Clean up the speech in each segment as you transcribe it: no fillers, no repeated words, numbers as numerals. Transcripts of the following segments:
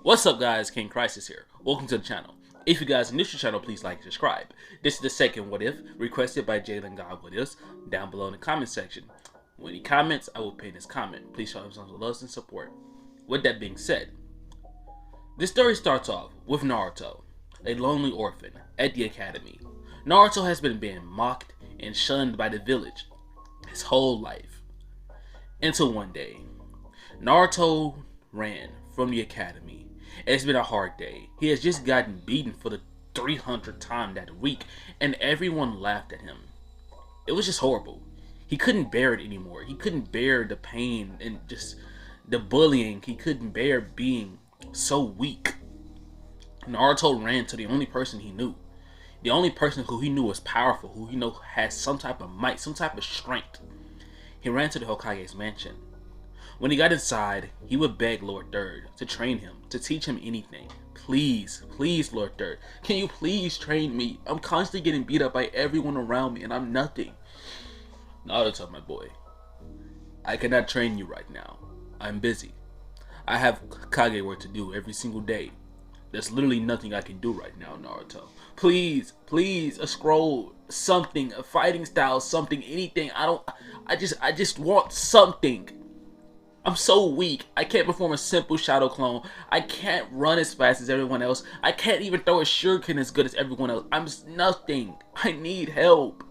What's up guys, King Crisis here. Welcome to the channel. If you guys are new to the channel, please like and subscribe. This is the second What If, requested by Jalen God What Ifs, down below in the comment section. When he comments, I will pin his comment. Please show him some love and support. With that being said, this story starts off with Naruto, a lonely orphan, at the academy. Naruto has been being mocked and shunned by the village his whole life. Until one day, Naruto ran from the academy. It's been a hard day. He has just gotten beaten for the 300th time that week, and everyone laughed at him. It was just horrible. He couldn't bear it anymore. He couldn't bear the pain and just the bullying. He couldn't bear being so weak. Naruto ran to the only person he knew. The only person who he knew was powerful, who he knew had some type of might, some type of strength. He ran to the Hokage's mansion. When he got inside, he would beg Lord Third to train him, to teach him anything. Please, please, Lord Third, can you please train me? I'm constantly getting beat up by everyone around me and I'm nothing. Naruto, my boy, I cannot train you right now. I'm busy. I have Kage work to do every single day. There's literally nothing I can do right now, Naruto. Please, please, a scroll, something, a fighting style, something, anything. I just want something. I'm so weak. I can't perform a simple shadow clone. I can't run as fast as everyone else. I can't even throw a shuriken as good as everyone else. I'm just nothing. I need help.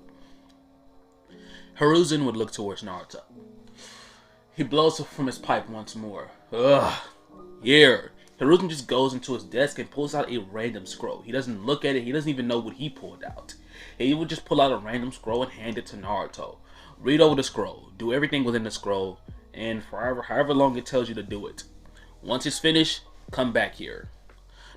Hiruzen would look towards Naruto. He blows from his pipe once more. Ugh. Here. Hiruzen just goes into his desk and pulls out a random scroll. He doesn't look at it. He doesn't even know what he pulled out. He would just pull out a random scroll and hand it to Naruto. Read over the scroll. Do everything within the scroll. And for however long it tells you to do it. Once it's finished, come back here.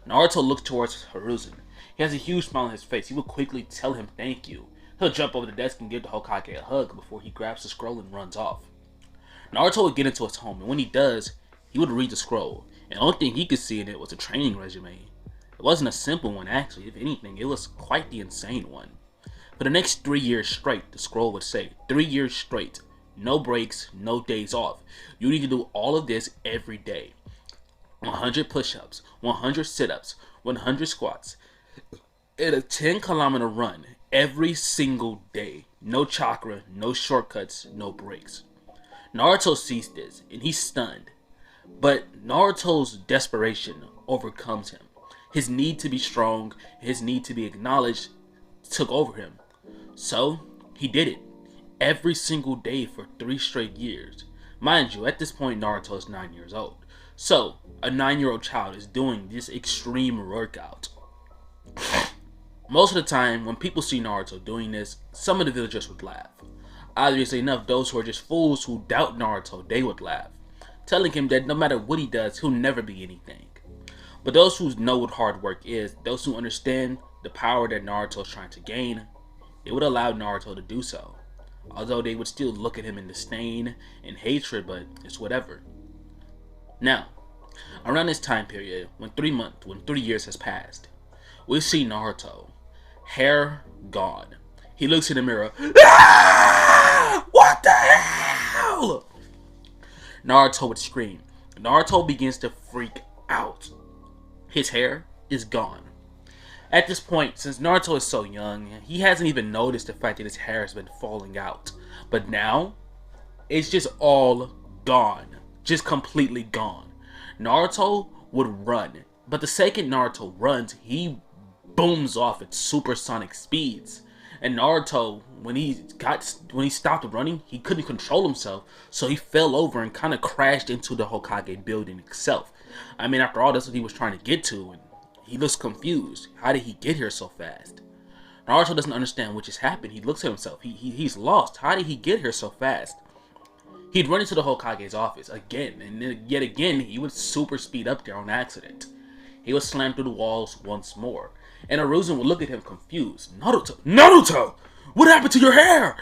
Naruto looked towards Hiruzen. He has a huge smile on his face. He will quickly tell him thank you. He'll jump over the desk and give the Hokage a hug before he grabs the scroll and runs off. Naruto would get into his home, and when he does, he would read the scroll. And the only thing he could see in it was a training resume. It wasn't a simple one actually. If anything, it was quite the insane one. For the next 3 years straight, the scroll would say, 3 years straight. No breaks, no days off. You need to do all of this every day. 100 push-ups, 100 sit-ups, 100 squats, and a 10-kilometer run every single day. No chakra, no shortcuts, no breaks. Naruto sees this, and he's stunned. But Naruto's desperation overcomes him. His need to be strong, his need to be acknowledged, took over him. So, he did it. Every single day for 3 straight years. Mind you, at this point Naruto is 9 years old. So, a 9-year-old child is doing this extreme workout. Most of the time, when people see Naruto doing this, some of the villagers would laugh. Obviously enough, those who are just fools who doubt Naruto, they would laugh, telling him that no matter what he does, he'll never be anything. But those who know what hard work is, those who understand the power that Naruto is trying to gain, it would allow Naruto to do so. Although they would still look at him in disdain and hatred, but it's whatever. Now, around this time period, when 3 years has passed, we see Naruto, hair gone. He looks in the mirror. Ah! What the hell? Naruto would scream. Naruto begins to freak out. His hair is gone. At this point, since Naruto is so young, he hasn't even noticed the fact that his hair has been falling out. But now, it's just all gone. Just completely gone. Naruto would run. But the second Naruto runs, he booms off at supersonic speeds. And Naruto, when he stopped running, he couldn't control himself. So he fell over and kind of crashed into the Hokage building itself. I mean, after all, that's what he was trying to get to. And he looks confused. How did he get here so fast? Naruto doesn't understand what just happened. He looks at himself. He's lost. How did he get here so fast? He'd run into the Hokage's office again, and then yet again he would super speed up there on accident. He would slam through the walls once more, and Hiruzen would look at him confused. Naruto! What happened to your hair?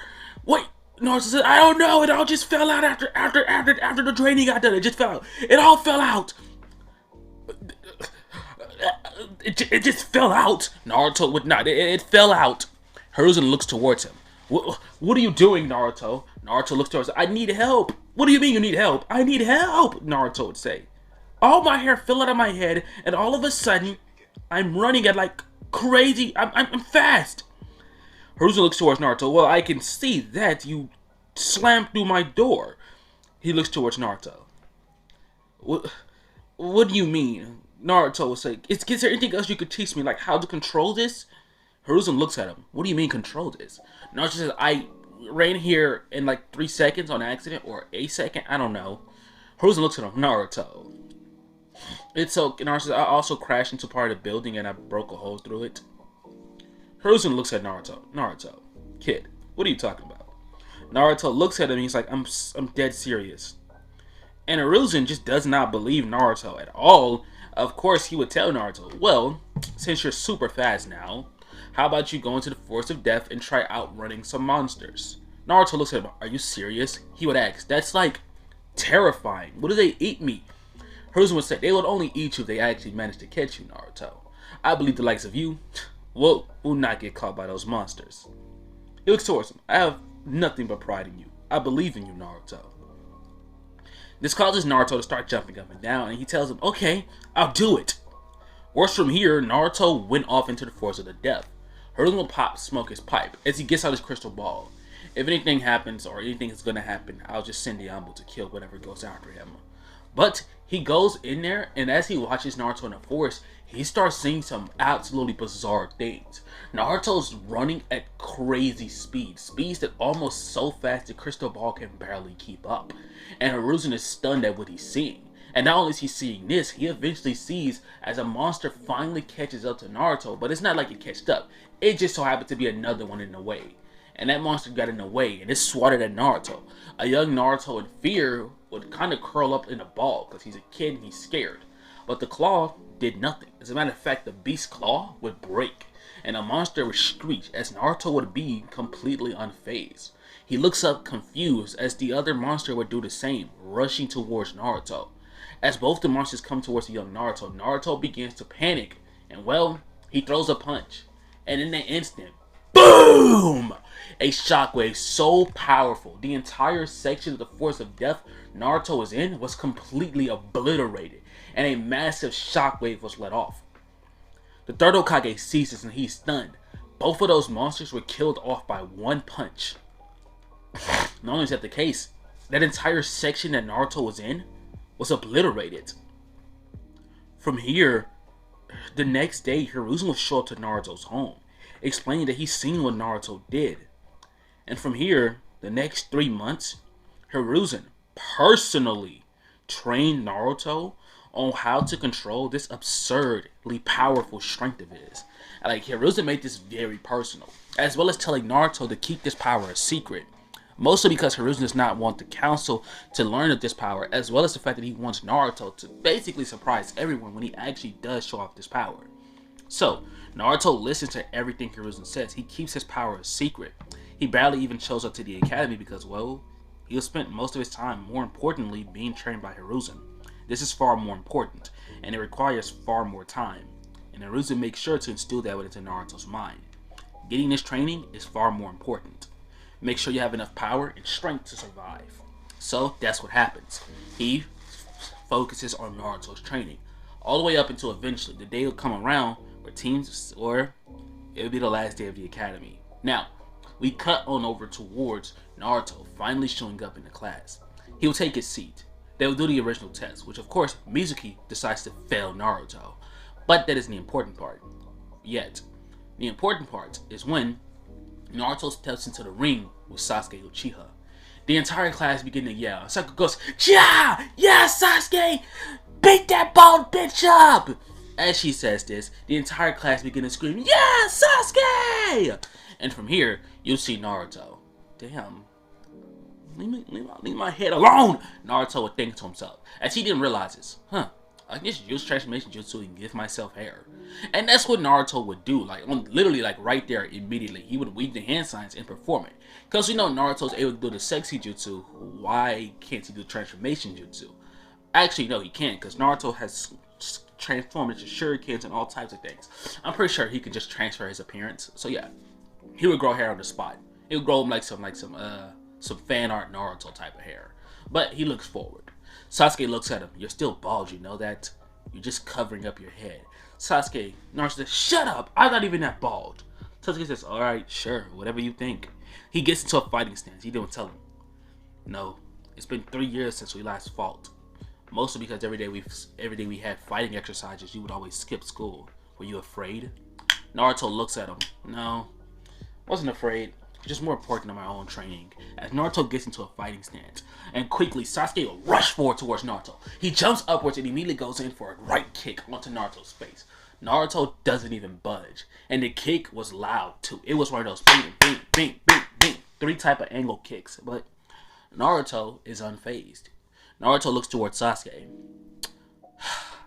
Wait, Naruto said, I don't know. It all just fell out after the training got done. It just fell out. It all fell out. It just fell out. Naruto would not. It fell out. Hiruzen looks towards him. What are you doing, Naruto? Naruto looks towards, I need help. What do you mean you need help? I need help, Naruto would say. All my hair fell out of my head, and all of a sudden, I'm running at like crazy. I'm fast. Hiruzen looks towards Naruto. Well, I can see that you slammed through my door. He looks towards Naruto. What do you mean? Naruto will say, is there anything else you could teach me, like how to control this? Hiruzen looks at him. What do you mean control this? Naruto says, I ran here in like 3 seconds on accident, or a second, I don't know. Hiruzen looks at him. Naruto. It's okay. Naruto says, I also crashed into part of the building and I broke a hole through it. Hiruzen looks at Naruto. Naruto, kid, what are you talking about? Naruto looks at him and he's like, I'm dead serious. And Hiruzen just does not believe Naruto at all. Of course, he would tell Naruto, well, since you're super fast now, how about you go into the forest of death and try outrunning some monsters? Naruto looks at him, are you serious? He would ask, that's like terrifying. What do they eat me? Hiruzen would say, they would only eat you if they actually managed to catch you, Naruto. I believe the likes of you will not get caught by those monsters. He looks towards him. I have nothing but pride in you. I believe in you, Naruto. This causes Naruto to start jumping up and down, and he tells him, okay, I'll do it. Worse from here, Naruto went off into the forest of the death. Hiruzen will smoke his pipe as he gets out his crystal ball. If anything happens, or anything is going to happen, I'll just send Diambo to kill whatever goes after him. But he goes in there, and as he watches Naruto in the forest, he starts seeing some absolutely bizarre things. Naruto's running at crazy speeds that almost so fast the crystal ball can barely keep up. And Hiruzen is stunned at what he's seeing. And not only is he seeing this, he eventually sees as a monster finally catches up to Naruto, but it's not like it catched up. It just so happened to be another one in the way. And that monster got in the way, and it swatted at Naruto. A young Naruto in fear would kind of curl up in a ball, because he's a kid and he's scared. But the claw did nothing. As a matter of fact, the beast's claw would break, and the monster would screech, as Naruto would be completely unfazed. He looks up confused, as the other monster would do the same, rushing towards Naruto. As both the monsters come towards the young Naruto, Naruto begins to panic, and well, he throws a punch. And in that instant, boom! A shockwave so powerful, the entire section of the forest of death Naruto was in was completely obliterated, and a massive shockwave was let off. The third Hokage sees this and he's stunned. Both of those monsters were killed off by one punch. Not only is that the case, that entire section that Naruto was in was obliterated. From here, the next day, Hiruzen will show up to Naruto's home, explaining that he's seen what Naruto did. And from here, the next 3 months, Hiruzen personally trained Naruto on how to control this absurdly powerful strength of his. Like, Hiruzen made this very personal, as well as telling Naruto to keep this power a secret. Mostly because Hiruzen does not want the council to learn of this power, as well as the fact that he wants Naruto to basically surprise everyone when he actually does show off this power. So, Naruto listens to everything Hiruzen says. He keeps his power a secret. He barely even shows up to the academy because, well, he spent most of his time, more importantly, being trained by Hiruzen. This is far more important, and it requires far more time. And Hiruzen makes sure to instill that into Naruto's mind. Getting this training is far more important. Make sure you have enough power and strength to survive. So that's what happens. He focuses on Naruto's training, all the way up until eventually the day will come around where it'll be the last day of the academy. Now, we cut on over towards Naruto finally showing up in the class. He will take his seat. They will do the original test, which of course Mizuki decides to fail Naruto. But that isn't the important part yet. The important part is when Naruto steps into the ring with Sasuke Uchiha. The entire class begins to yell. Sasuke goes, yeah! Yeah, Sasuke! Beat that bald bitch up! As she says this, the entire class begins to scream, yeah, Sasuke! And from here, you'll see Naruto. Damn. Leave my head alone! Naruto would think to himself, as he didn't realize this. I can just use transformation jutsu and give myself hair. And that's what Naruto would do, literally right there immediately. He would weave the hand signs and perform it. Because we know Naruto's able to do the sexy jutsu, why can't he do transformation jutsu? Actually, no, he can't, because Naruto has transformed into shurikens and all types of things. I'm pretty sure he could just transfer his appearance. So yeah, he would grow hair on the spot. He would grow him like some some fan art Naruto type of hair. But he looks forward. Sasuke looks at him. You're still bald, you know that? You're just covering up your head. Naruto says, shut up! I'm not even that bald. Sasuke says, alright, sure, whatever you think. He gets into a fighting stance. He didn't tell him. No, it's been 3 years since we last fought. Mostly because every day we had fighting exercises, you would always skip school. Were you afraid? Naruto looks at him. No, wasn't afraid. Just more important than my own training. As Naruto gets into a fighting stance, and quickly Sasuke will rush forward towards Naruto. He jumps upwards and immediately goes in for a right kick onto Naruto's face. Naruto doesn't even budge, and the kick was loud too. It was one of those bing, bing, bing, bing, bing, 3 type of angle kicks. But Naruto is unfazed. Naruto looks towards Sasuke.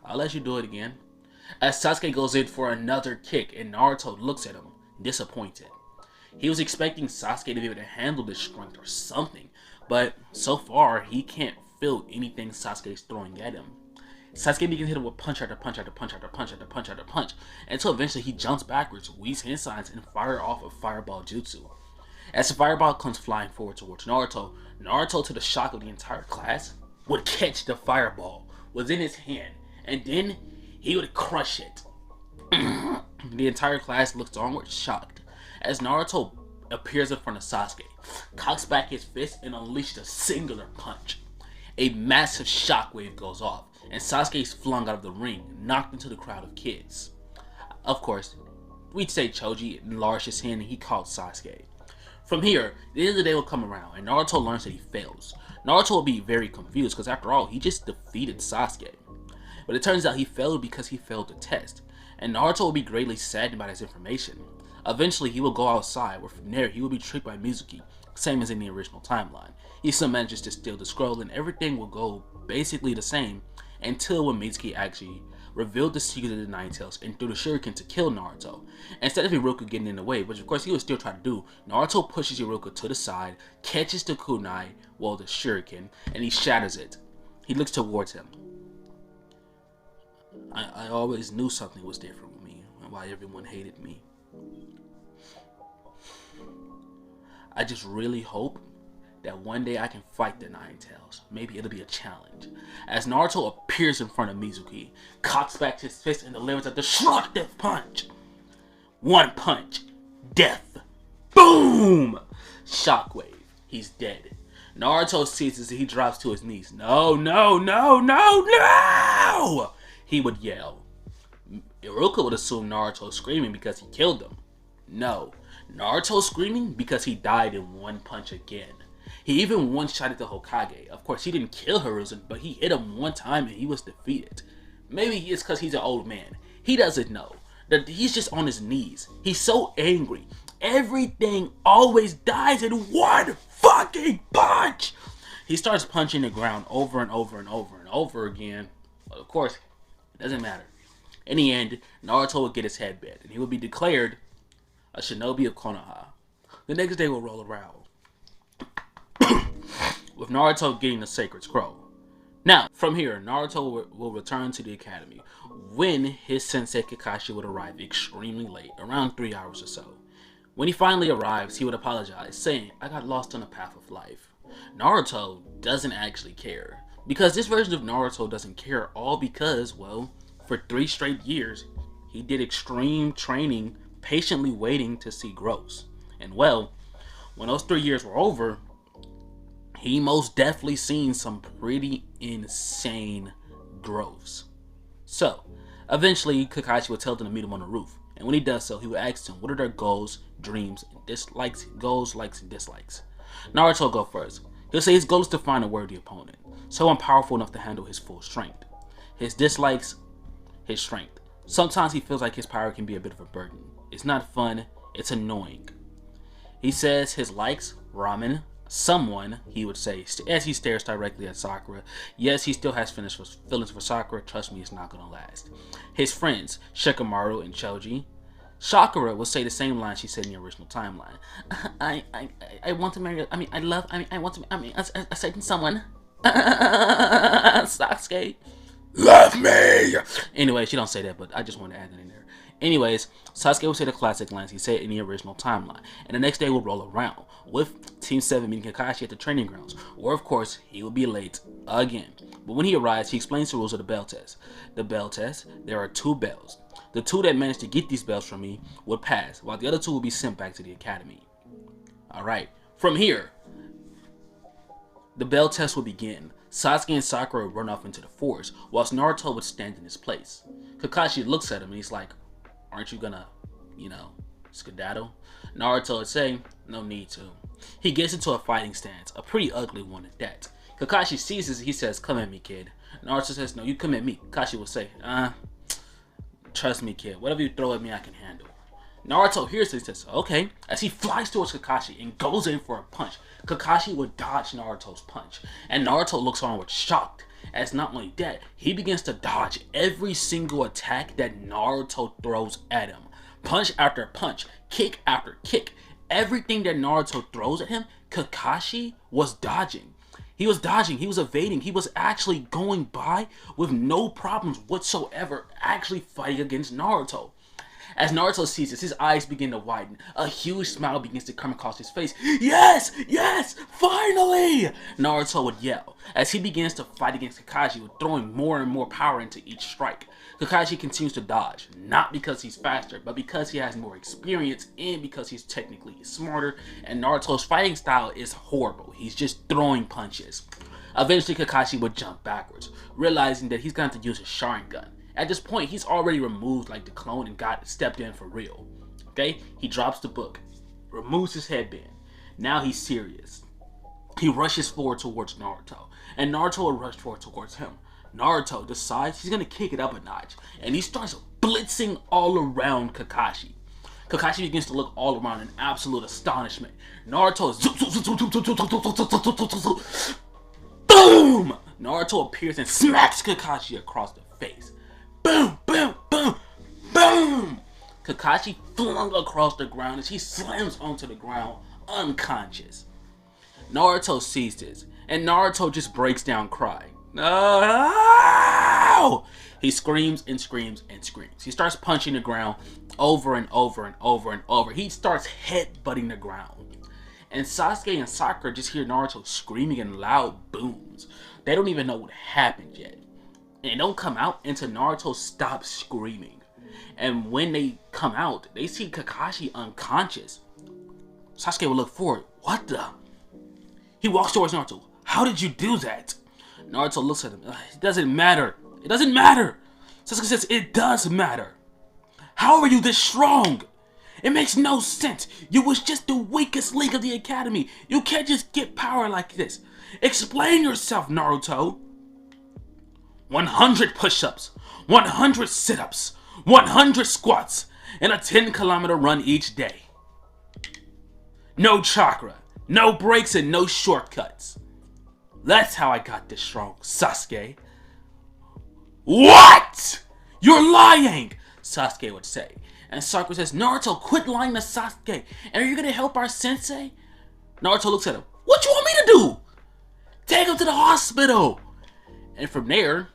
I'll let you do it again. As Sasuke goes in for another kick, and Naruto looks at him, disappointed. He was expecting Sasuke to be able to handle this strength or something, but so far he can't feel anything Sasuke is throwing at him. Sasuke begins to hit him with punch after punch after punch after punch after punch after punch, until eventually he jumps backwards, weaves his signs, and fires off a fireball jutsu. As the fireball comes flying forward towards Naruto, Naruto, to the shock of the entire class, would catch the fireball, was in his hand, and then he would crush it. The entire class looks onward, shocked, as Naruto appears in front of Sasuke, cocks back his fist, and unleashes a singular punch. A massive shockwave goes off, and Sasuke is flung out of the ring, knocked into the crowd of kids. Of course, we'd say Choji enlarged his hand and he caught Sasuke. From here, the end of the day will come around, and Naruto learns that he fails. Naruto will be very confused, because after all, he just defeated Sasuke. But it turns out he failed because he failed the test, and Naruto will be greatly saddened by this information. Eventually, he will go outside, where from there, he will be tricked by Mizuki, same as in the original timeline. He still manages to steal the scroll, and everything will go basically the same, until when Mizuki actually revealed the secret of the Nine Tails and threw the shuriken to kill Naruto. Instead of Iruka getting in the way, which of course he would still try to do, Naruto pushes Iruka to the side, catches the kunai, the shuriken, and he shatters it. He looks towards him. I always knew something was different with me, and why everyone hated me. I just really hope that one day I can fight the Nine Tails. Maybe it'll be a challenge. As Naruto appears in front of Mizuki, cocks back his fist and delivers a destructive punch. One punch. Death. Boom! Shockwave. He's dead. Naruto sees as he drops to his knees. No, no, no, no, no! He would yell. Iruka would assume Naruto screaming because he killed him. No. Naruto screaming because he died in one punch again. He even one-shotted the Hokage. Of course, he didn't kill Hiruzen, but he hit him one time and he was defeated. Maybe it's because he's an old man. He doesn't know that he's just on his knees. He's so angry. Everything always dies in one fucking punch. He starts punching the ground over and over and over and over again. But of course, it doesn't matter. In the end, Naruto will get his head bent and he will be declared a shinobi of Konoha. The next day will roll around, with Naruto getting the sacred scroll. Now, from here, Naruto will return to the academy when his sensei Kakashi would arrive extremely late, around 3 hours or so. When he finally arrives, he would apologize, saying, I got lost on the path of life. Naruto doesn't actually care, because this version of Naruto doesn't care, all because, well, for 3 straight years, he did extreme training, patiently waiting to see growth. And well, when those 3 years were over, he most definitely seen some pretty insane growths. So, eventually, Kakashi would tell them to meet him on the roof. And when he does so, he would ask them what are their goals, dreams, and dislikes, goals, likes, and dislikes. Naruto will go first. He'll say his goal is to find a worthy opponent, someone powerful enough to handle his full strength. His dislikes, his strength. Sometimes he feels like his power can be a bit of a burden. It's not fun, it's annoying. He says his likes, ramen, someone, he would say, as he stares directly at Sakura. Yes, he still has feelings for Sakura. Trust me, it's not gonna last. His friends, Shikamaru and Choji. Sakura will say the same line she said in the original timeline. I want to marry, I want to, a certain someone. Sasuke. Love me! Anyway, she don't say that, but I just want to add that in there. Anyways, Sasuke would say the classic lines he said in the original timeline, and the next day would roll around, with Team 7 meeting Kakashi at the training grounds, or of course, he would be late again. But when he arrives, he explains the rules of the bell test. The bell test, there are 2 bells. The 2 that managed to get these bells from me would pass, while the other 2 would be sent back to the academy. Alright, from here, the bell test would begin. Sasuke and Sakura would run off into the forest, whilst Naruto would stand in his place. Kakashi looks at him and he's like, aren't you gonna, skedaddle? Naruto would say, no need to. He gets into a fighting stance, a pretty ugly one at that. Kakashi sees this and he says, come at me, kid. Naruto says, no, you come at me. Kakashi would say, trust me, kid. Whatever you throw at me, I can handle. Naruto hears this and says, okay. As he flies towards Kakashi and goes in for a punch, Kakashi would dodge Naruto's punch. And Naruto looks on with shocked. As not only that, he begins to dodge every single attack that Naruto throws at him. Punch after punch, kick after kick. Everything that Naruto throws at him, Kakashi was dodging. He was dodging, he was evading, he was actually going by with no problems whatsoever, actually fighting against Naruto. As Naruto sees this, his eyes begin to widen. A huge smile begins to come across his face. Yes! Yes! Finally! Naruto would yell as he begins to fight against Kakashi with throwing more and more power into each strike. Kakashi continues to dodge, not because he's faster, but because he has more experience and because he's technically smarter, and Naruto's fighting style is horrible. He's just throwing punches. Eventually, Kakashi would jump backwards, realizing that he's going to use his Sharingan. At this point, he's already removed like the clone and got stepped in for real. Okay? He drops the book, removes his headband. Now he's serious. He rushes forward towards Naruto, and Naruto will rush forward towards him. Naruto decides he's gonna kick it up a notch, and he starts blitzing all around Kakashi. Kakashi begins to look all around in absolute astonishment. Naruto is boom! Naruto appears and smacks Kakashi across the face. Boom, boom, boom, boom! Kakashi flung across the ground as he slams onto the ground unconscious. Naruto sees this, and Naruto just breaks down crying. No! He screams and screams and screams. He starts punching the ground over and over and over and over. He starts headbutting the ground. And Sasuke and Sakura just hear Naruto screaming in loud booms. They don't even know what happened yet. And they don't come out until Naruto stops screaming. And when they come out, they see Kakashi unconscious. Sasuke will look forward. What the? He walks towards Naruto. How did you do that? Naruto looks at him. It doesn't matter. It doesn't matter. Sasuke says, it does matter. How are you this strong? It makes no sense. You was just the weakest link of the academy. You can't just get power like this. Explain yourself, Naruto. 100 push-ups, 100 sit-ups, 100 squats, and a 10-kilometer run each day. No chakra, no breaks, and no shortcuts. That's how I got this strong, Sasuke. What? You're lying, Sasuke would say. And Sakura says, Naruto, quit lying to Sasuke. And are you going to help our sensei? Naruto looks at him. What you want me to do? Take him to the hospital. And from there,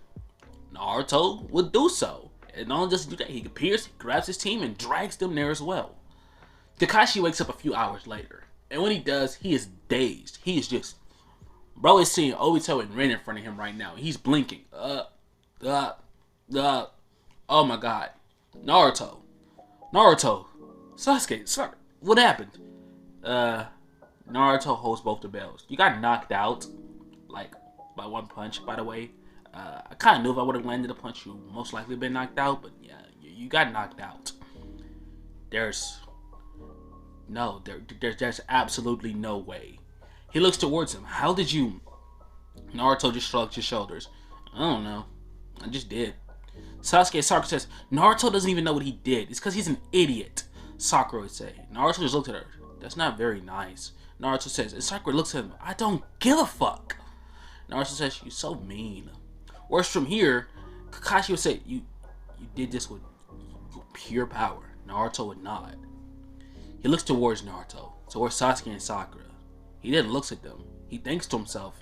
Naruto would do so. And not just do that, he appears, grabs his team, and drags them there as well. Kakashi wakes up a few hours later. And when he does, he is dazed. He is just... Bro is seeing Obito and Rin in front of him right now. He's blinking. Oh my god. Naruto. Sasuke, what happened? Naruto holds both the bells. You got knocked out, like, by one punch, by the way. I kind of knew if I would have landed a punch, you most likely been knocked out, but yeah, you got knocked out. There's absolutely no way. He looks towards him. How did you... Naruto just shrugs his shoulders. I don't know. I just did. Sakura says, Naruto doesn't even know what he did. It's because he's an idiot, Sakura would say. Naruto just looked at her. That's not very nice. Naruto says, and Sakura looks at him. I don't give a fuck. Naruto says, you're so mean. Worse from here, Kakashi would say, you did this with pure power. Naruto would nod. He looks towards Naruto, towards Sasuke and Sakura. He then looks at them. He thinks to himself,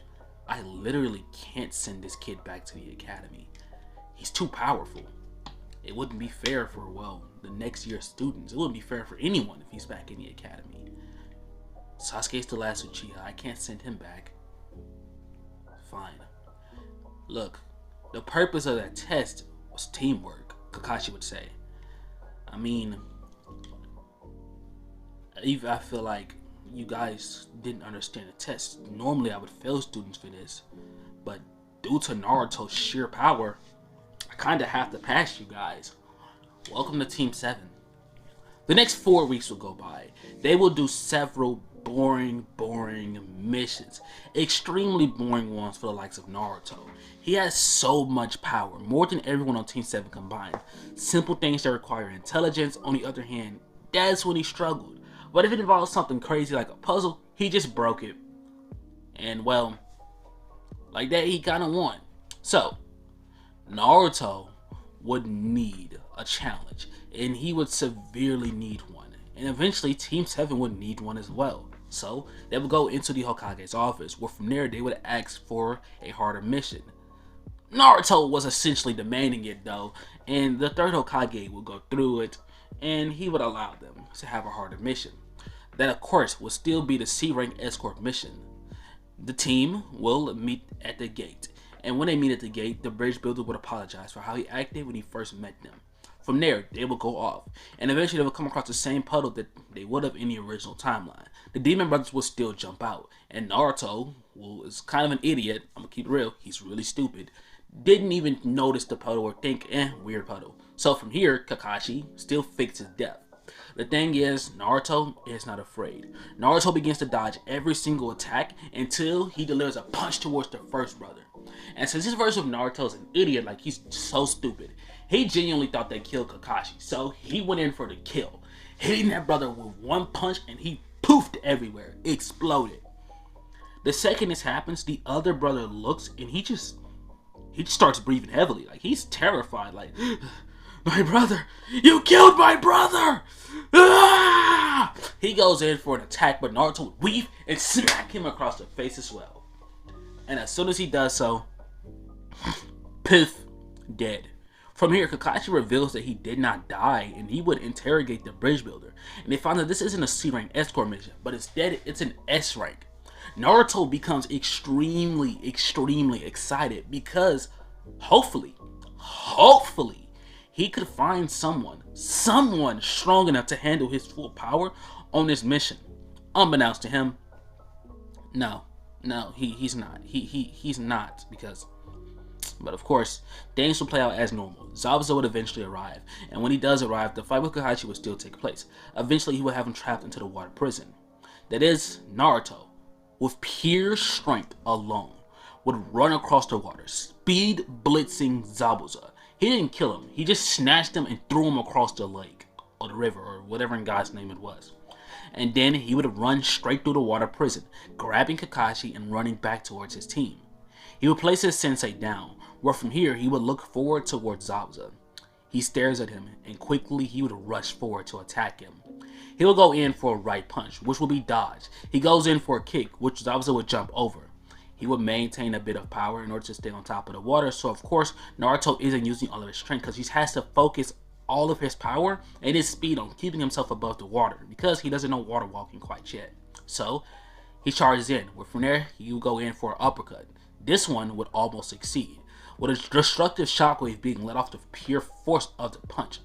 I literally can't send this kid back to the academy. He's too powerful. it wouldn't be fair for, well, the next year's students. It wouldn't be fair for anyone if he's back in the academy. Sasuke's the last Uchiha. I can't send him back. Fine. Look, the purpose of that test was teamwork, Kakashi would say. I mean, I feel like you guys didn't understand the test. Normally I would fail students for this, but due to Naruto's sheer power, I kinda have to pass you guys. Welcome to Team 7. The next 4 weeks will go by. They will do several boring missions. Extremely boring ones for the likes of Naruto. He has so much power, more than everyone on Team 7 combined. Simple things that require intelligence, on the other hand, that's when he struggled. But if it involves something crazy like a puzzle, he just broke it. And well, like that he kinda won. So, Naruto would need a challenge, and he would severely need one. And eventually Team 7 would need one as well. So they would go into the Hokage's office, where from there they would ask for a harder mission. Naruto was essentially demanding it though, and the third Hokage would go through it, and he would allow them to have a harder mission. That of course would still be the C-rank escort mission. The team will meet at the gate, and when they meet at the gate, the bridge builder would apologize for how he acted when he first met them. From there, they will go off, and eventually they will come across the same puddle that they would have in the original timeline. The Demon Brothers will still jump out, and Naruto, who is kind of an idiot, I'm gonna keep it real, he's really stupid, didn't even notice the puddle or think, weird puddle. So from here, Kakashi still fakes his death. The thing is, Naruto is not afraid. Naruto begins to dodge every single attack until he delivers a punch towards the first brother. And since this version of Naruto is an idiot, like he's so stupid, he genuinely thought they killed Kakashi, so he went in for the kill, hitting that brother with one punch, and he poofed everywhere, exploded. The second this happens, the other brother looks and he just starts breathing heavily, like he's terrified, like, my brother, you killed my brother! Ah! He goes in for an attack, but Naruto would weave and smack him across the face as well. And as soon as he does so, poof, dead. From here, Kakashi reveals that he did not die, and he would interrogate the bridge builder. And they find that this isn't a C-rank escort mission, but instead it's an S-rank. Naruto becomes extremely excited because hopefully, he could find someone strong enough to handle his full power on this mission. Unbeknownst to him, no, he's not. He's not, because... But of course, things will play out as normal. Zabuza would eventually arrive, and when he does arrive, the fight with Kakashi would still take place. Eventually, he would have him trapped into the water prison. That is, Naruto, with pure strength alone, would run across the water, speed blitzing Zabuza. He didn't kill him, he just snatched him and threw him across the lake, or the river, or whatever in God's name it was. And then he would run straight through the water prison, grabbing Kakashi and running back towards his team. He would place his sensei down, where from here he would look forward towards Zabuza. He stares at him, and quickly he would rush forward to attack him. He will go in for a right punch, which will be dodged. He goes in for a kick, which Zabuza would jump over. He would maintain a bit of power in order to stay on top of the water, so of course Naruto isn't using all of his strength because he has to focus all of his power and his speed on keeping himself above the water because he doesn't know water walking quite yet. So he charges in, where from there he will go in for an uppercut. This one would almost succeed, with a destructive shockwave being let off the pure force of the punch.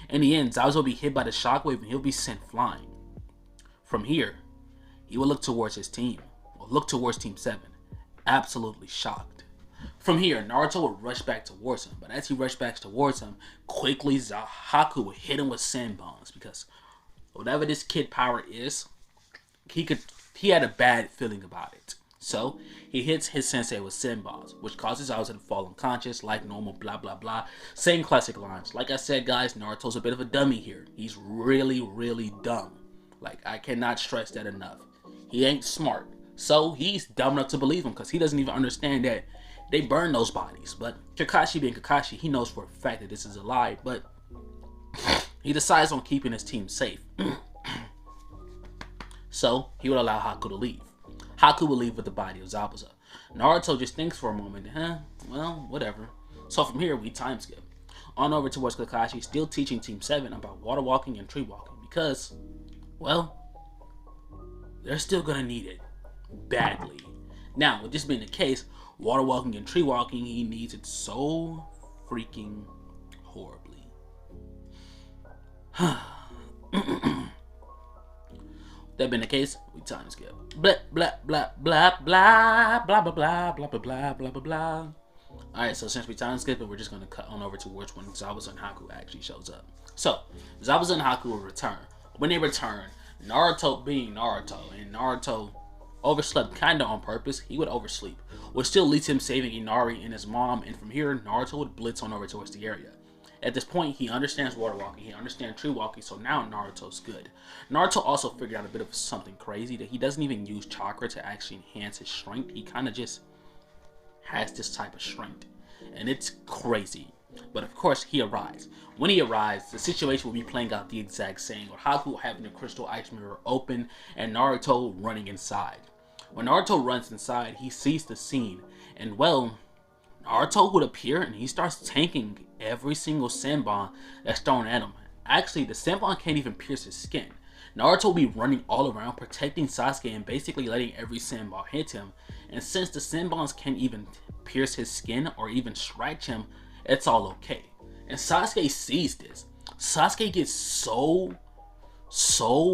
In the end, Zabuza will be hit by the shockwave and he'll be sent flying. From here, he will look towards his team, or look towards Team 7, absolutely shocked. From here, Naruto will rush back towards him, but as he rushed back towards him, quickly Haku will hit him with sand bombs, because whatever this kid power is, he had a bad feeling about it. So, he hits his sensei with sand bombs, which causes Zabuza to fall unconscious, like normal, blah blah blah. Same classic lines. Like I said, guys, Naruto's a bit of a dummy here. He's really dumb. Like, I cannot stress that enough. He ain't smart. So, he's dumb enough to believe him, because he doesn't even understand that they burn those bodies. But Kakashi being Kakashi, he knows for a fact that this is a lie, but he decides on keeping his team safe. So, he would allow Haku to leave. Haku will leave with the body of Zabuza. Naruto just thinks for a moment, well, whatever. So from here, we time skip. on over towards Kakashi, still teaching Team 7 about water walking and tree walking because, well, they're still gonna need it badly. Now, with this being the case, water walking and tree walking, he needs it so freaking horribly. That being the case, we time skip. Blah blah blah blah blah blah blah blah blah blah blah blah blah blah. Alright, so since we time skip it, we're just gonna cut on over towards when Zabuza and Haku actually shows up. So, Zabuza and Haku will return. When they return, Naruto being Naruto, and Naruto overslept kinda on purpose, he would oversleep, which still leads to him saving Inari and his mom, and from here, Naruto would blitz on over towards the area. At this point, he understands water walking, he understands tree walking, so now Naruto's good. Naruto also figured out a bit of something crazy, that he doesn't even use chakra to actually enhance his strength. He kind of just has this type of strength, and it's crazy. But of course, he arrives. When he arrives, the situation will be playing out the exact same, with Haku having the crystal ice mirror open and Naruto running inside. When Naruto runs inside, he sees the scene, and well, Naruto would appear and he starts tanking every single senbon that's thrown at him. Actually, the senbon can't even pierce his skin. Naruto will be running all around, protecting Sasuke and basically letting every senbon hit him. And since the senbons can't even pierce his skin or even scratch him, it's all okay. And Sasuke sees this. Sasuke gets so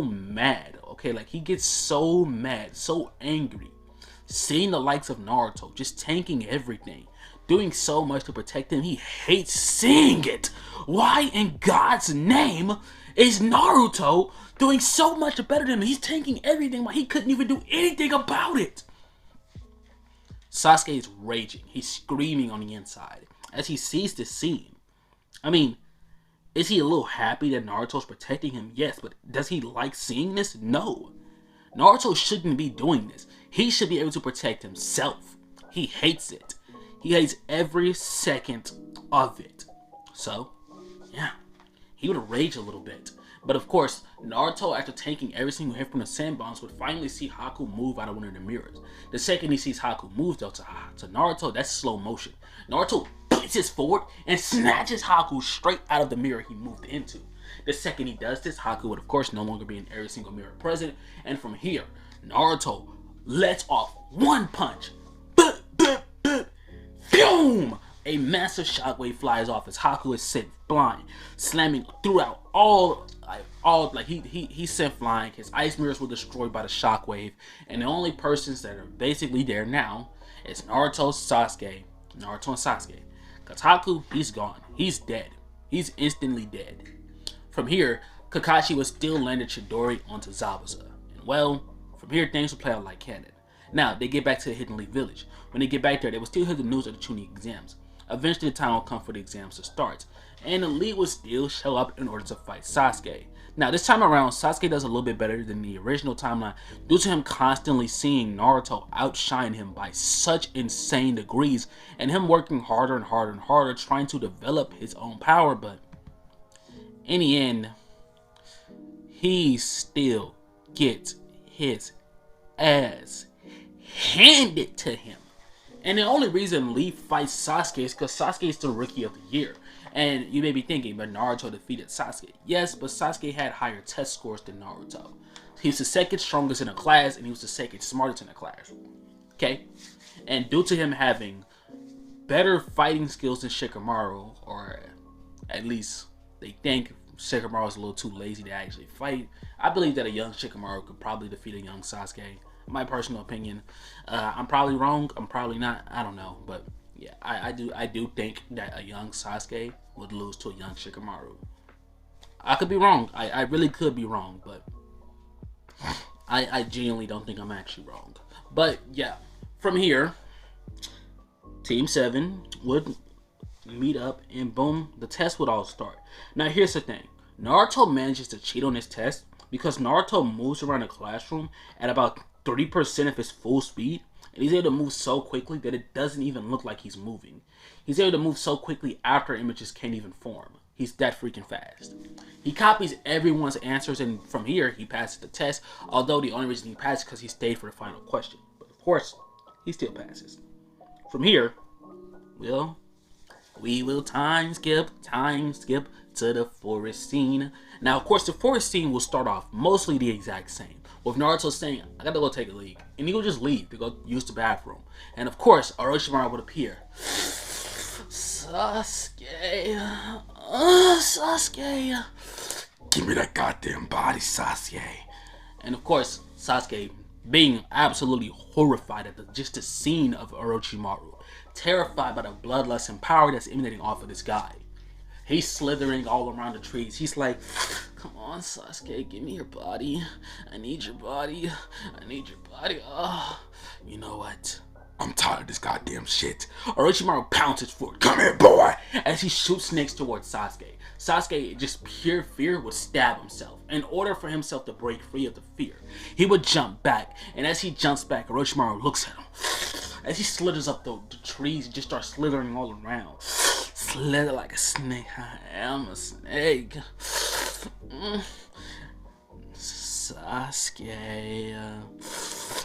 mad, okay? Like, he gets so mad, so angry, seeing the likes of Naruto just tanking everything, doing so much to protect him. He hates seeing it. Why in God's name is Naruto doing so much better than him? He's tanking everything while he couldn't even do anything about it. Sasuke is raging. He's screaming on the inside as he sees this scene. I mean, is he a little happy that Naruto's protecting him? Yes, but does he like seeing this? No. Naruto shouldn't be doing this. He should be able to protect himself. He hates it. He hates every second of it. So, yeah, he would rage a little bit. But of course, Naruto, after tanking every single hit from the Senbons, would finally see Haku move out of one of the mirrors. The second he sees Haku move, though, to Naruto, that's slow motion. Naruto pitches forward and snatches Haku straight out of the mirror he moved into. The second he does this, Haku would, of course, no longer be in every single mirror present. And from here, Naruto lets off one punch. Boom! A massive shockwave flies off as Haku is sent flying, slamming throughout he sent flying. His ice mirrors were destroyed by the shockwave, and the only persons that are basically there now is Naruto and Sasuke. Cause Haku, he's gone. He's dead. He's instantly dead. From here, Kakashi was still landed Chidori onto Zabuza. And well, from here things will play out like canon. Now, they get back to the Hidden Leaf Village. When they get back there, they will still hear the news of the Chunin exams. Eventually, the time will come for the exams to start, and the lead will still show up in order to fight Sasuke. Now, this time around, Sasuke does a little bit better than the original timeline due to him constantly seeing Naruto outshine him by such insane degrees, and him working harder and harder and harder trying to develop his own power, but in the end, he still gets his ass handed to him. And the only reason Lee fights Sasuke is because Sasuke is the Rookie of the Year. And you may be thinking, but Naruto defeated Sasuke. Yes, but Sasuke had higher test scores than Naruto. He was the second strongest in the class, and he was the second smartest in the class. Okay? And due to him having better fighting skills than Shikamaru, or at least they think Shikamaru is a little too lazy to actually fight, I believe that a young Shikamaru could probably defeat a young Sasuke. My personal opinion. I'm probably wrong. I'm probably not. I don't know. But yeah, I do think that a young Sasuke would lose to a young Shikamaru. I could be wrong. I really could be wrong. But I genuinely don't think I'm actually wrong. But yeah, from here, Team 7 would meet up and boom, the test would all start. Now here's the thing. Naruto manages to cheat on his test because Naruto moves around the classroom at about 30% of his full speed, and he's able to move so quickly that it doesn't even look like he's moving. He's able to move so quickly after images can't even form. He's that freaking fast. He copies everyone's answers, and from here, he passes the test, although the only reason he passed is because he stayed for the final question. But of course, he still passes. From here, well, We will time skip to the forest scene. Now, of course, the forest scene will start off mostly the exact same, with Naruto saying, I gotta go take a leak. And he will just leave to go use the bathroom. And of course, Orochimaru would appear. Sasuke. Give me that goddamn body, Sasuke. And of course, Sasuke, being absolutely horrified at just the scene of Orochimaru, terrified by the bloodlust and power that's emanating off of this guy. He's slithering all around the trees. He's like, come on, Sasuke, give me your body. I need your body. Oh, you know what? I'm tired of this goddamn shit. Orochimaru pounces forward. Come here, boy! As he shoots snakes towards Sasuke. Sasuke, just pure fear, would stab himself. In order for himself to break free of the fear, he would jump back. And as he jumps back, Orochimaru looks at him. As he slithers up the trees, he just starts slithering all around. Slither like a snake. I am a snake. Sasuke,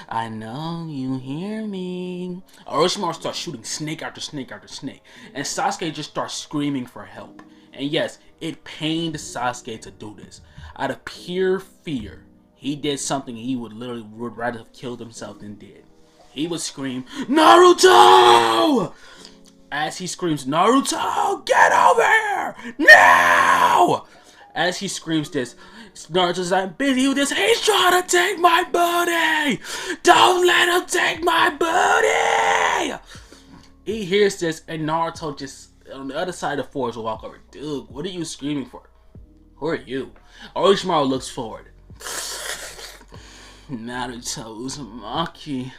I know you hear me. Orochimaru starts shooting snake after snake after snake, and Sasuke just starts screaming for help. And yes, it pained Sasuke to do this. Out of pure fear, he did something he would rather have killed himself than did. He would scream, Naruto! As he screams, Naruto, get over here! Now! As he screams this, Naruto's like, busy with this. He's trying to take my booty! Don't let him take my booty! He hears this, and Naruto just, on the other side of the forest, will walk over. Dude, what are you screaming for? Who are you? Orochimaru looks forward. Naruto Uzumaki.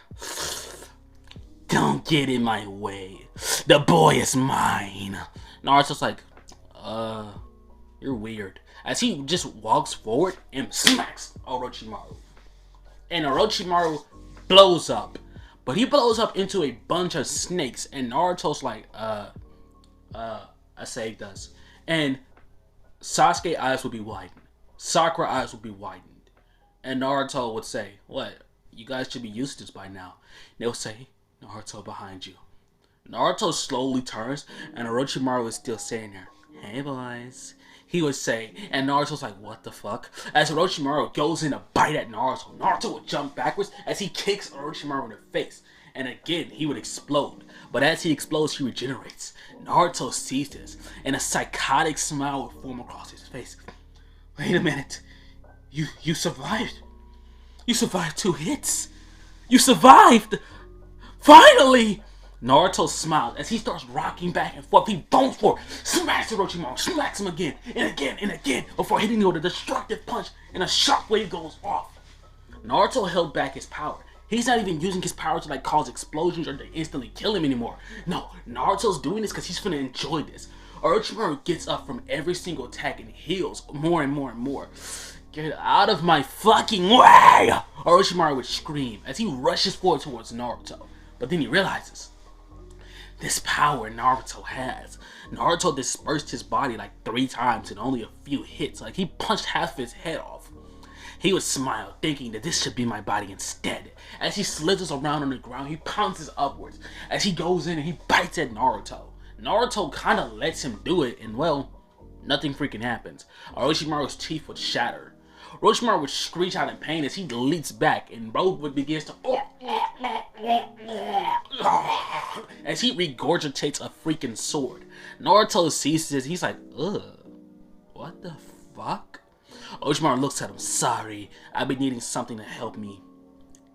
Don't get in my way. The boy is mine. Naruto's like, you're weird. As he just walks forward and smacks Orochimaru. And Orochimaru blows up. But he blows up into a bunch of snakes. And Naruto's like, I saved us. And Sasuke's eyes would be widened. Sakura's eyes would be widened. And Naruto would say, what? You guys should be used to this by now. They'll say, Naruto behind you. Naruto slowly turns, and Orochimaru is still saying there, hey boys. He would say, and Naruto's like, what the fuck? As Orochimaru goes in to bite at Naruto, Naruto would jump backwards as he kicks Orochimaru in the face. And again, he would explode. But as he explodes, he regenerates. Naruto sees this, and a psychotic smile would form across his face. Wait a minute. You survived. You survived 2 hits. You survived! Finally! Naruto smiles as he starts rocking back and forth. He bones forward, smacks Orochimaru, smacks him again and again before hitting him with a destructive punch, and a shockwave goes off. Naruto held back his power. He's not even using his power to cause explosions or to instantly kill him anymore. No, Naruto's doing this because he's gonna enjoy this. Orochimaru gets up from every single attack and heals more and more and more. Get out of my fucking way! Orochimaru would scream as he rushes forward towards Naruto. But then he realizes this power Naruto has. Naruto dispersed his body 3 times in only a few hits. He punched half his head off. He would smile, thinking that this should be my body instead. As he slithers around on the ground, he pounces upwards. As he goes in and he bites at Naruto. Naruto kind of lets him do it, and well, nothing freaking happens. Orochimaru's teeth would shatter. Orochimaru would screech out in pain as he leaps back, and bro would begins to as he regurgitates a freaking sword. Naruto sees this, he's like, ugh, what the fuck? Orochimaru looks at him, sorry, I've been needing something to help me.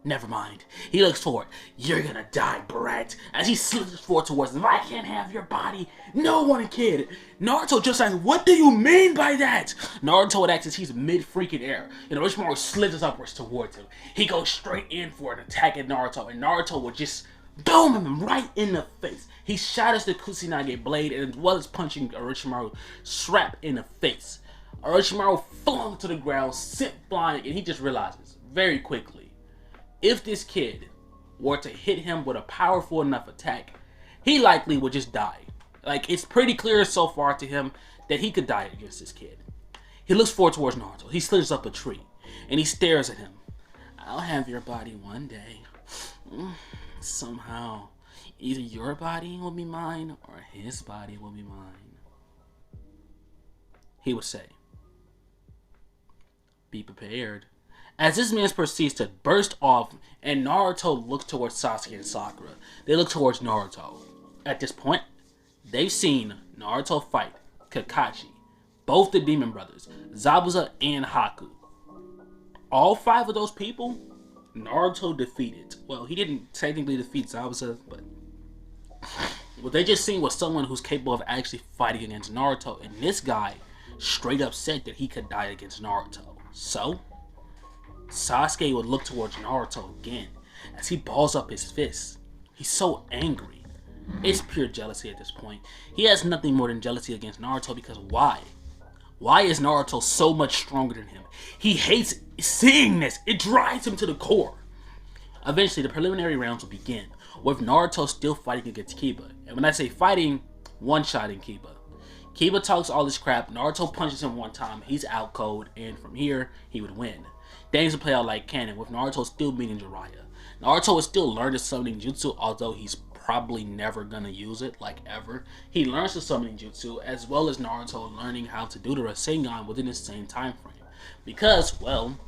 Never mind. He looks forward. You're gonna die, brat. As he slithers forward towards him. I can't have your body. No one can. Naruto just asks, what do you mean by that? Naruto would act as he's mid-freaking air. And Orochimaru slithers upwards towards him. He goes straight in for an attack at Naruto. And Naruto would just boom him right in the face. He shatters the Kusanagi blade and as well as punching Orochimaru strap in the face. Orochimaru flung to the ground, sent flying, and he just realizes very quickly, if this kid were to hit him with a powerful enough attack, he likely would just die. It's pretty clear so far to him that he could die against this kid. He looks forward towards Naruto. He slithers up a tree, and he stares at him. I'll have your body one day. Somehow, Either your body will be mine or his body will be mine. He would say. Be prepared. As this man proceeds to burst off and Naruto looks towards Sasuke and Sakura, they look towards Naruto. At this point, they've seen Naruto fight Kakashi, both the Demon Brothers, Zabuza and Haku. All 5 of those people, Naruto defeated. Well, he didn't technically defeat Zabuza, but what they just seen was someone who's capable of actually fighting against Naruto, and this guy straight up said that he could die against Naruto. So, Sasuke would look towards Naruto again as he balls up his fists. He's so angry. It's pure jealousy at this point. He has nothing more than jealousy against Naruto because why? Why is Naruto so much stronger than him? He hates seeing this. It drives him to the core. Eventually, the preliminary rounds will begin, with Naruto still fighting against Kiba. And when I say fighting, one-shotting Kiba. Kiba talks all this crap, Naruto punches him one time, he's out cold, and from here, he would win. Things would play out like canon, with Naruto still beating Jiraiya. Naruto would still learn the summoning jutsu, although he's probably never gonna use it, like ever. He learns the summoning jutsu, as well as Naruto learning how to do the Rasengan within the same time frame. Because, well,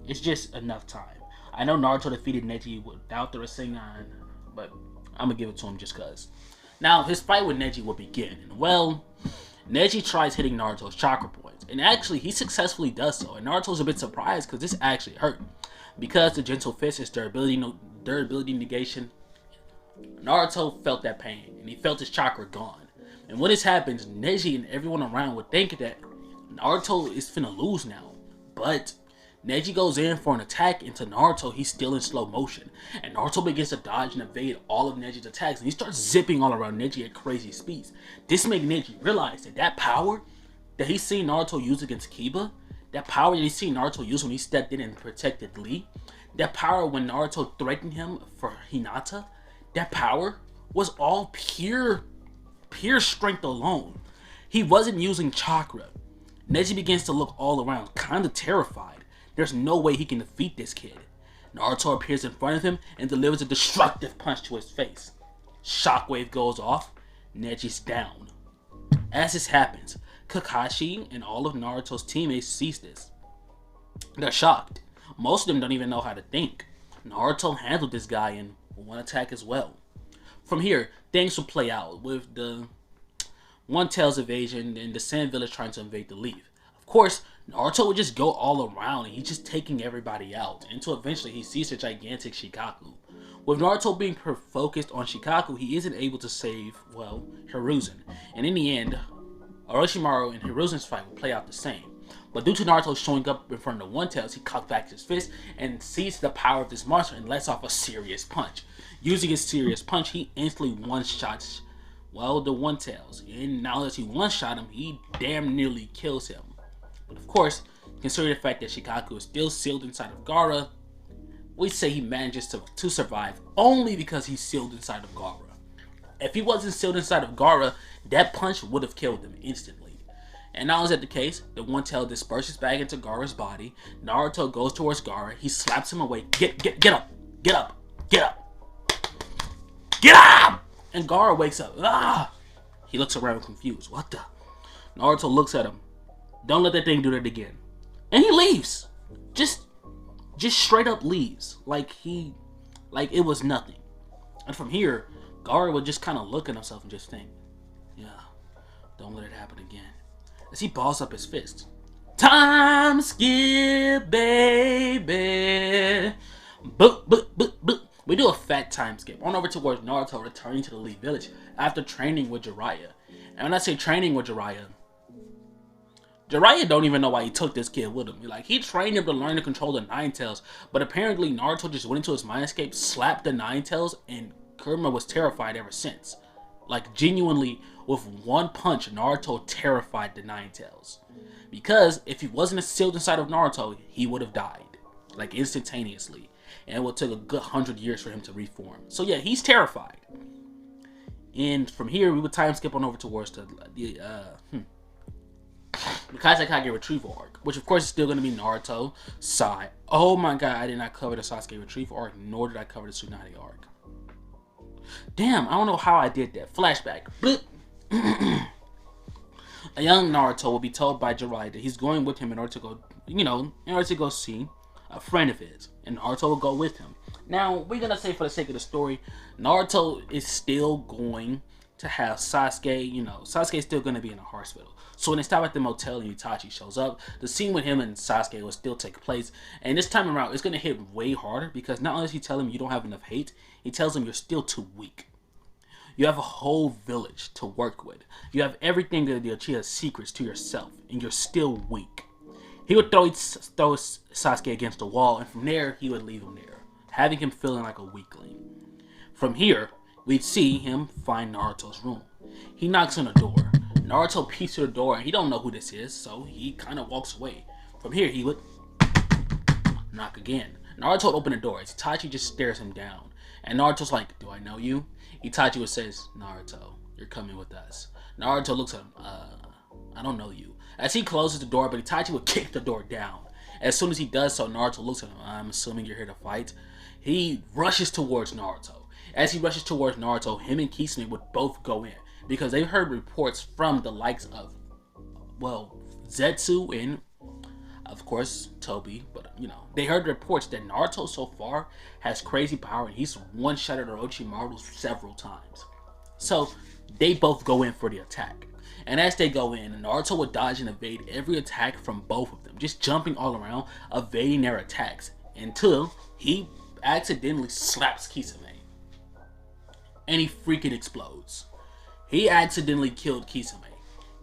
it's just enough time. I know Naruto defeated Neji without the Rasengan, but I'm gonna give it to him just cause. Now, his fight with Neji will begin, and well, Neji tries hitting Naruto's chakra points, and actually, he successfully does so, and Naruto's a bit surprised because this actually hurt. Because the Gentle Fist is durability negation, Naruto felt that pain, and he felt his chakra gone. And when this happens, Neji and everyone around would think that Naruto is finna lose now, but Neji goes in for an attack into Naruto. He's still in slow motion, and Naruto begins to dodge and evade all of Neji's attacks, and he starts zipping all around Neji at crazy speeds. This makes Neji realize that power that he's seen Naruto use against Kiba, that power that he's seen Naruto use when he stepped in and protected Lee, that power when Naruto threatened him for Hinata, that power was all pure strength alone. He wasn't using chakra. Neji begins to look all around, kind of terrified. There's no way he can defeat this kid. Naruto appears in front of him and delivers a destructive punch to his face. Shockwave goes off. Neji's down. As this happens, Kakashi and all of Naruto's teammates sees this. They're shocked. Most of them don't even know how to think. Naruto handled this guy in one attack as well. From here, things will play out with the One Tail's evasion and the Sand Village trying to invade the Leaf. Of course, Naruto would just go all around and he's just taking everybody out until eventually he sees the gigantic Shikaku. With Naruto being focused on Shikaku, he isn't able to save, well, Hiruzen. And in the end, Orochimaru and Hiruzen's fight will play out the same. But due to Naruto showing up in front of the One Tails, he cocks back his fist and sees the power of this monster and lets off a serious punch. Using his serious punch, he instantly one-shots, well, the One Tails. And now that he one-shot him, he damn nearly kills him. But of course, considering the fact that Shikaku is still sealed inside of Gaara, we say he manages to survive only because he's sealed inside of Gaara. If he wasn't sealed inside of Gaara, that punch would have killed him instantly. And now is that the case, the One Tail disperses back into Gaara's body. Naruto goes towards Gaara. He slaps him away. Get up! Get up! Get up! Get up! And Gaara wakes up. Ah! He looks around confused. What the? Naruto looks at him. Don't let that thing do that again. And he leaves. Just straight up leaves. Like it was nothing. And from here, Gaara would just kind of look at himself and just think, yeah, don't let it happen again. As he balls up his fist. Time skip, baby. We do a fat time skip on over towards Naruto returning to the Leaf Village after training with Jiraiya. And when I say training with Jiraiya don't even know why he took this kid with him. Like, he trained him to learn to control the Nine Tails, but apparently Naruto just went into his mind escape, slapped the Nine Tails, and Kurama was terrified ever since. Like, genuinely, with one punch, Naruto terrified the Nine Tails. Because if he wasn't sealed inside of Naruto, he would have died. Like, instantaneously. And it would take a good 100 years for him to reform. So yeah, he's terrified. And from here, we would time skip on over towards the Kazekage retrieval arc, which of course is still going to be Naruto, Sai. Oh my god, I did not cover the Sasuke retrieval arc, nor did I cover the Tsunade arc. Damn, I don't know how I did that. Flashback. Blip. A young Naruto will be told by Jiraiya that he's going with him in order to go, in order to go see a friend of his. And Naruto will go with him. Now, we're going to say for the sake of the story, Naruto is still going to have Sasuke, Sasuke's still going to be in a hospital. So when they stop at the motel and Itachi shows up, the scene with him and Sasuke will still take place. And this time around, it's going to hit way harder because not only does he tell him you don't have enough hate, he tells him you're still too weak. You have a whole village to work with. You have everything that the Uchiha secrets to yourself, and you're still weak. He would throw Sasuke against the wall, and from there, he would leave him there, having him feeling like a weakling. From here, we'd see him find Naruto's room. He knocks on the door. Naruto peeks through the door, and he don't know who this is, so he kind of walks away. From here, he would knock again. Naruto would open the door as Itachi just stares him down. And Naruto's like, do I know you? Itachi would says, Naruto, you're coming with us. Naruto looks at him, I don't know you. As he closes the door, but Itachi would kick the door down. As soon as he does so, Naruto looks at him, I'm assuming you're here to fight. He rushes towards Naruto. As he rushes towards Naruto, him and Kisame would both go in. Because they've heard reports from the likes of, Zetsu and, of course, Tobi. But, they heard reports that Naruto so far has crazy power and he's one-shotted Orochimaru several times. So, they both go in for the attack. And as they go in, Naruto would dodge and evade every attack from both of them. Just jumping all around, evading their attacks. Until he accidentally slaps Kisame. And he freaking explodes. He accidentally killed Kisame.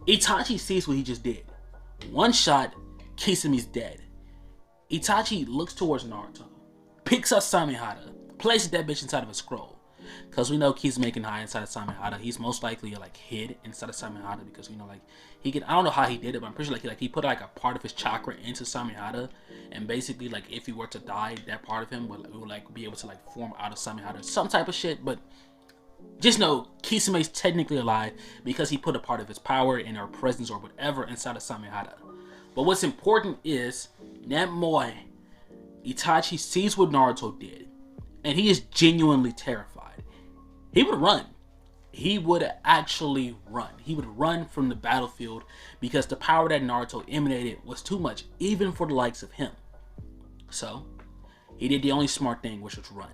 Itachi sees what he just did. One shot, Kisame's dead. Itachi looks towards Naruto, picks up Samehada, places that bitch inside of a scroll. Because we know Kisame can hide inside of Samehada. He's most likely hid inside of Samehada because he can. I don't know how he did it, but I'm pretty sure he put a part of his chakra into Samehada, and basically if he were to die, that part of him would be able to form out of Samehada, some type of shit. But just know Kisame's technically alive because he put a part of his power in her presence or whatever inside of Samehada. But what's important is that Itachi sees what Naruto did, and he is genuinely terrified. He would run. He would actually run. He would run from the battlefield because the power that Naruto emanated was too much, even for the likes of him. So, he did the only smart thing, which was run.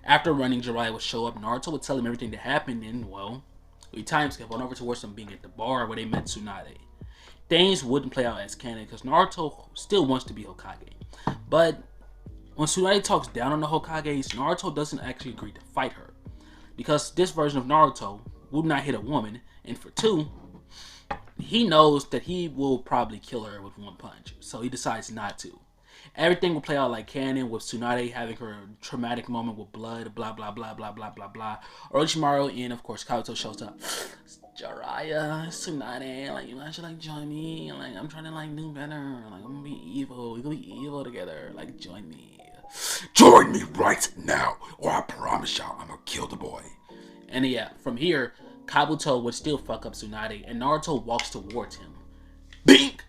After running, Jiraiya would show up. Naruto would tell him everything that happened, and we time skip on over towards them being at the bar where they met Tsunade. Things wouldn't play out as canon because Naruto still wants to be Hokage. But when Tsunade talks down on the Hokages, Naruto doesn't actually agree to fight her. Because this version of Naruto would not hit a woman, and for two, he knows that he will probably kill her with one punch. So he decides not to. Everything will play out like canon with Tsunade having her traumatic moment with blood, blah, blah, blah, blah, blah, blah, blah. Orochimaru and, of course, Kabuto shows up. Jiraiya, Tsunade, you should, join me. I'm trying to, do better. I'm gonna be evil. We're gonna be evil together. Join me. Join me right now, or I promise y'all I'm gonna kill the boy. And yeah, from here, Kabuto would still fuck up Tsunade, and Naruto walks towards him. Bink!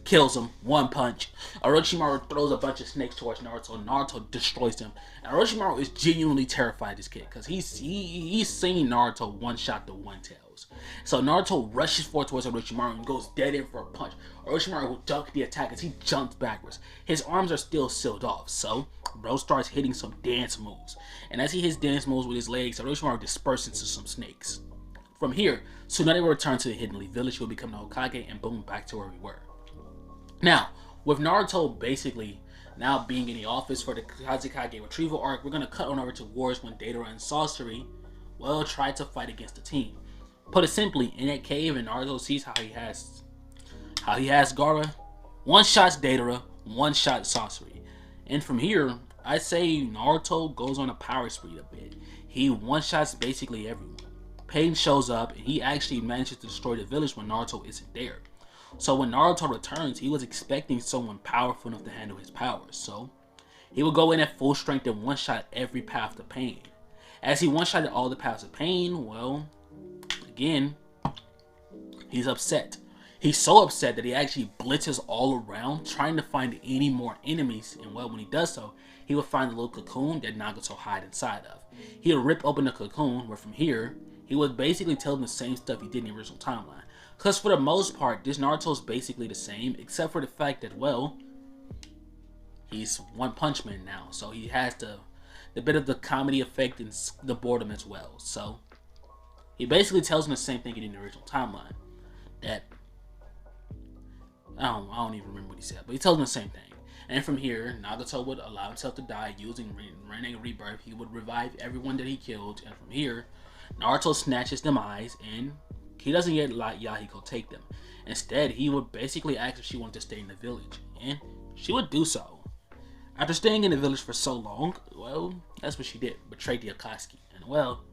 Kills him, one punch. Orochimaru throws a bunch of snakes towards Naruto, and Naruto destroys him. And Orochimaru is genuinely terrified of this kid, because he's seen Naruto one-shot the one-tails. So Naruto rushes forward towards Orochimaru and goes dead in for a punch. Orochimaru will duck the attack as he jumps backwards. His arms are still sealed off, so bro starts hitting some dance moves. And as he hits dance moves with his legs, Orochimaru disperses into some snakes. From here, Tsunade will return to the Hidden Leaf Village. He will become the Hokage, and boom, back to where we were. Now, with Naruto basically now being in the office for the Kazekage retrieval arc, we're going to cut on over to wars when Deidara and Sasori, tried to fight against the team. Put it simply, in that cave, and Naruto sees how he has Gaara, one shot's Deidara, one shot Sasori. And from here, I say Naruto goes on a power spree a bit. He one-shots basically everyone. Pain shows up, and he actually manages to destroy the village when Naruto isn't there. So when Naruto returns, he was expecting someone powerful enough to handle his powers. So he would go in at full strength and one-shot every path to pain. As he one-shotted all the paths of pain, again, he's upset. He's so upset that he actually blitzes all around trying to find any more enemies, and well, when he does so, he will find the little cocoon that Nagato hide inside of. He'll rip open the cocoon, where from here, he would basically tell him the same stuff he did in the original timeline. Because for the most part, this Naruto is basically the same, except for the fact that, well, he's One Punch Man now, so he has the bit of the comedy effect and the boredom as well. So he basically tells him the same thing he did in the original timeline. That I don't even remember what he said, but he tells him the same thing. And from here, Nagato would allow himself to die using Rinnegan Rebirth. He would revive everyone that he killed, and from here, Naruto snatches them eyes, and he doesn't yet let Yahiko take them. Instead, he would basically ask if she wanted to stay in the village, and she would do so. After staying in the village for so long, well, that's what she did, betrayed the Akatsuki. And well,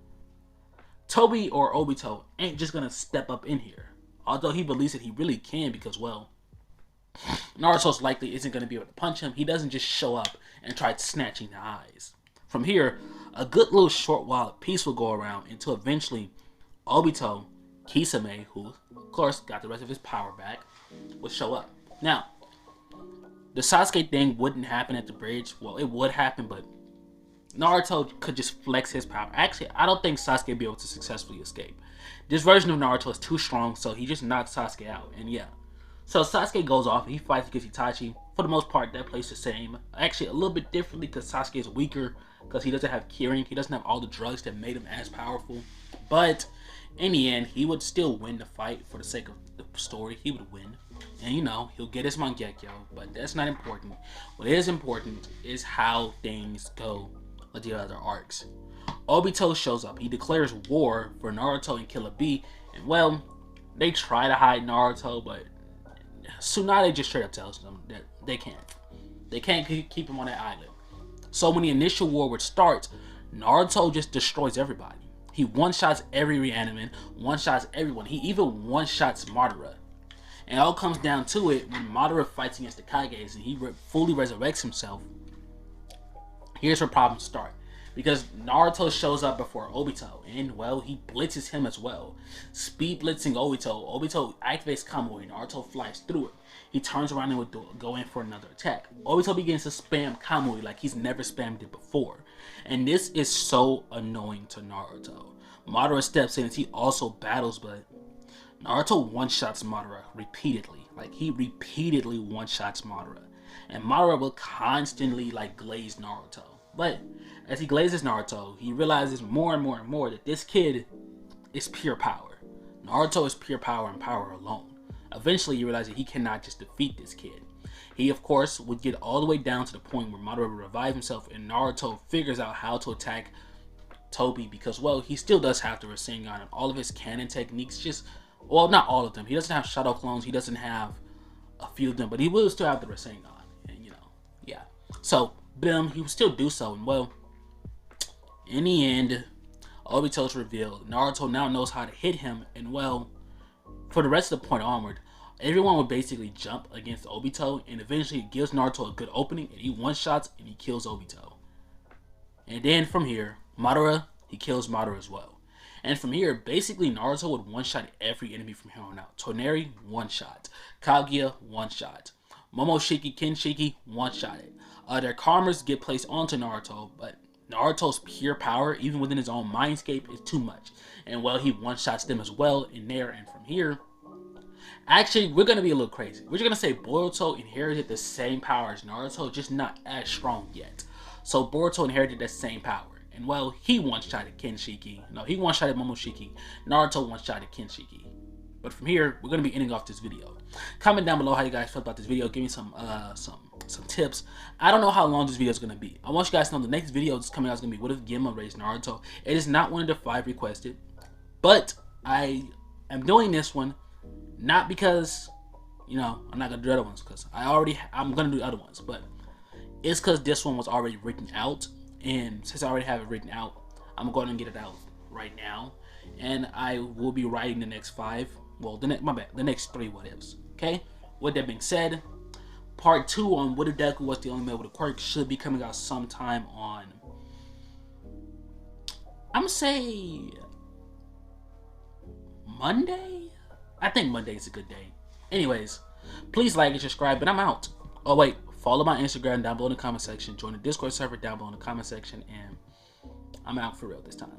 Toby or Obito ain't just gonna step up in here. Although he believes that he really can because, well, Naruto's likely isn't going to be able to punch him. He doesn't just show up and try snatching the eyes. From here, a good little short while of peace will go around until eventually Obito, Kisame, who of course got the rest of his power back, would show up. Now, the Sasuke thing wouldn't happen at the bridge. Well, it would happen, but Naruto could just flex his power. Actually, I don't think Sasuke would be able to successfully escape. This version of Naruto is too strong, so he just knocks Sasuke out, and yeah. So Sasuke goes off and he fights against Itachi. For the most part, that plays the same. Actually, a little bit differently because Sasuke is weaker because he doesn't have Kirin. He doesn't have all the drugs that made him as powerful. But in the end, he would still win the fight for the sake of the story. He would win. And you know, he'll get his Mangekyo, but that's not important. What is important is how things go with the other arcs. Obito shows up. He declares war for Naruto and Killer Bee. And well, they try to hide Naruto, but Tsunade just straight up tells them that they can't. They can't keep him on that island. So when the initial war would start, Naruto just destroys everybody. He one-shots every reanimant, one-shots everyone. He even one-shots Madara. And it all comes down to it when Madara fights against the Kages and he fully resurrects himself. Here's where problems start. Because Naruto shows up before Obito, and well, he blitzes him as well. Speed blitzing Obito. Obito activates Kamui, Naruto flies through it. He turns around and would go in for another attack. Obito begins to spam Kamui like he's never spammed it before. And this is so annoying to Naruto. Madara steps in as he also battles, but Naruto one-shots Madara repeatedly. Like, he repeatedly one-shots Madara. And Madara will constantly, like, glaze Naruto. But as he glazes Naruto, he realizes more and more and more that this kid is pure power. Naruto is pure power and power alone. Eventually, he realizes he cannot just defeat this kid. He, of course, would get all the way down to the point where Madara would revive himself and Naruto figures out how to attack Toby because, well, he still does have the Rasengan and all of his cannon techniques just, well, not all of them. He doesn't have Shadow Clones. He doesn't have a few of them, but he will still have the Rasengan. And, you know, yeah. So, Bim, he would still do so, and well, in the end, Obito's revealed. Naruto now knows how to hit him, and well, for the rest of the point onward, everyone would basically jump against Obito, and eventually it gives Naruto a good opening, and he one-shots and he kills Obito. And then from here, Madara, he kills Madara as well. And from here, basically Naruto would one-shot every enemy from here on out. Toneri, one-shot. Kaguya, one-shot. Momoshiki, Kinshiki, one-shot it. Their karmas get placed onto Naruto, but Naruto's pure power, even within his own mindscape, is too much. And well, he one-shots them as well in there. And from here, actually, we're going to be a little crazy. We're just going to say Boruto inherited the same power as Naruto, just not as strong yet. So Boruto inherited that same power. And well, he one-shotted Kinshiki. No, he one-shotted Momoshiki. Naruto one-shotted Kinshiki. But from here, we're going to be ending off this video. Comment down below how you guys felt about this video. Give me some tips. I don't know how long this video is going to be. I want you guys to know the next video that's coming out is going to be What If Genma Raised Naruto. It is not one of the 5 requested. But I am doing this one not because, you know, I'm not going to do other ones. Because I'm going to do other ones. But it's because this one was already written out. And since I already have it written out, I'm going to get it out right now. And I will be writing the next 5. Well, the next 3 what ifs. Okay? With that being said, part 2 on What If Deku Was the Only Man with a Quirk should be coming out sometime on, I'm gonna say Monday? I think Monday is a good day. Anyways, please like and subscribe, and I'm out. Oh wait, follow my Instagram down below in the comment section. Join the Discord server down below in the comment section, and I'm out for real this time.